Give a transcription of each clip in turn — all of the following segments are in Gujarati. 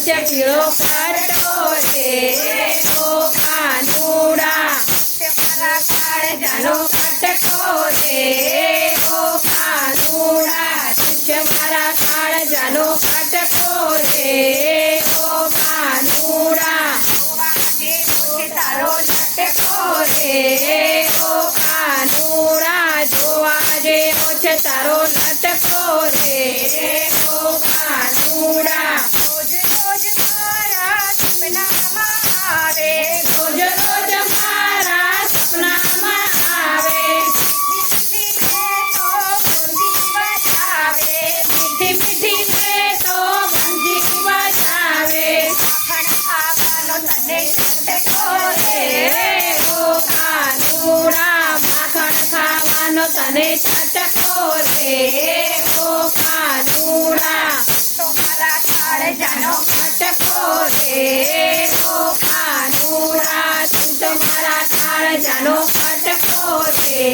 છે પીળો કાઢતો રે ઓ કાનુડા મારા કાળજાનો કટકો રે ઓ કાનુડા છે મારા કાળજાનો કટકો રે ઓ કાનુડા તારો લટકો રે ઓ કાનુડા જોવા જેવો છે તારો લટકો રે ઓ કાનુડા રોજ રોજ મારા સપનામાં આવે રોજ રોજ મારા સપનામાં આવે મીઠી મીઠી તો બંજી બજાવે ખાવાનો તને ચટકો રે ઓ કાનુડા માખણ ખાવાનો તને ચટકો રે ઓ કાનુડા તો મારા કાળજાનો કટકો રે ઓ કાનુડા તું તો મારા કાળજાનો કટકો રે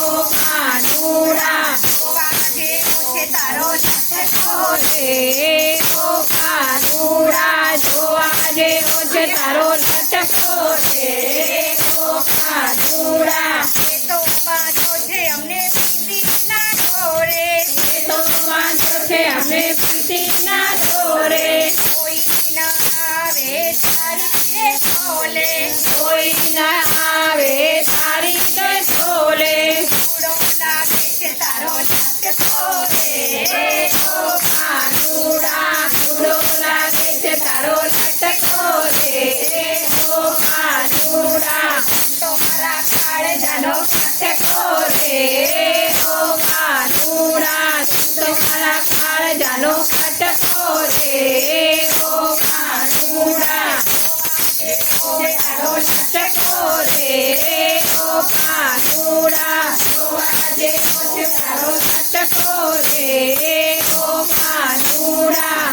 ઓ કાનુડા તારો લટકો રે ઓ કાનુડા જોવા જેવો છે તારો લટકો રે ઓ કાનુડા તો વાંધો છે અમને પ્રીતિના દોરે તો વાંધો છે અમને પ્રીતિના દોરે કોઈ ના આવે તારી રે છોલે કોઈ ના આવે તારી રે છોલે થોડો લાગે છે તારો લટકો રે ઓ કાનુડા થોડો લાગે છે તારો લટકો રે ઓ કાનુડા તો મારા કાળજાનો કટકો રે ઓ કાનુડા તો મારા કાળજાનો કટકો રે ઓ કાનુડા તારો લટકો રે ઓ કાનુડા જોવા જેવો છે તારો લટકો રે ઓ કાનુડા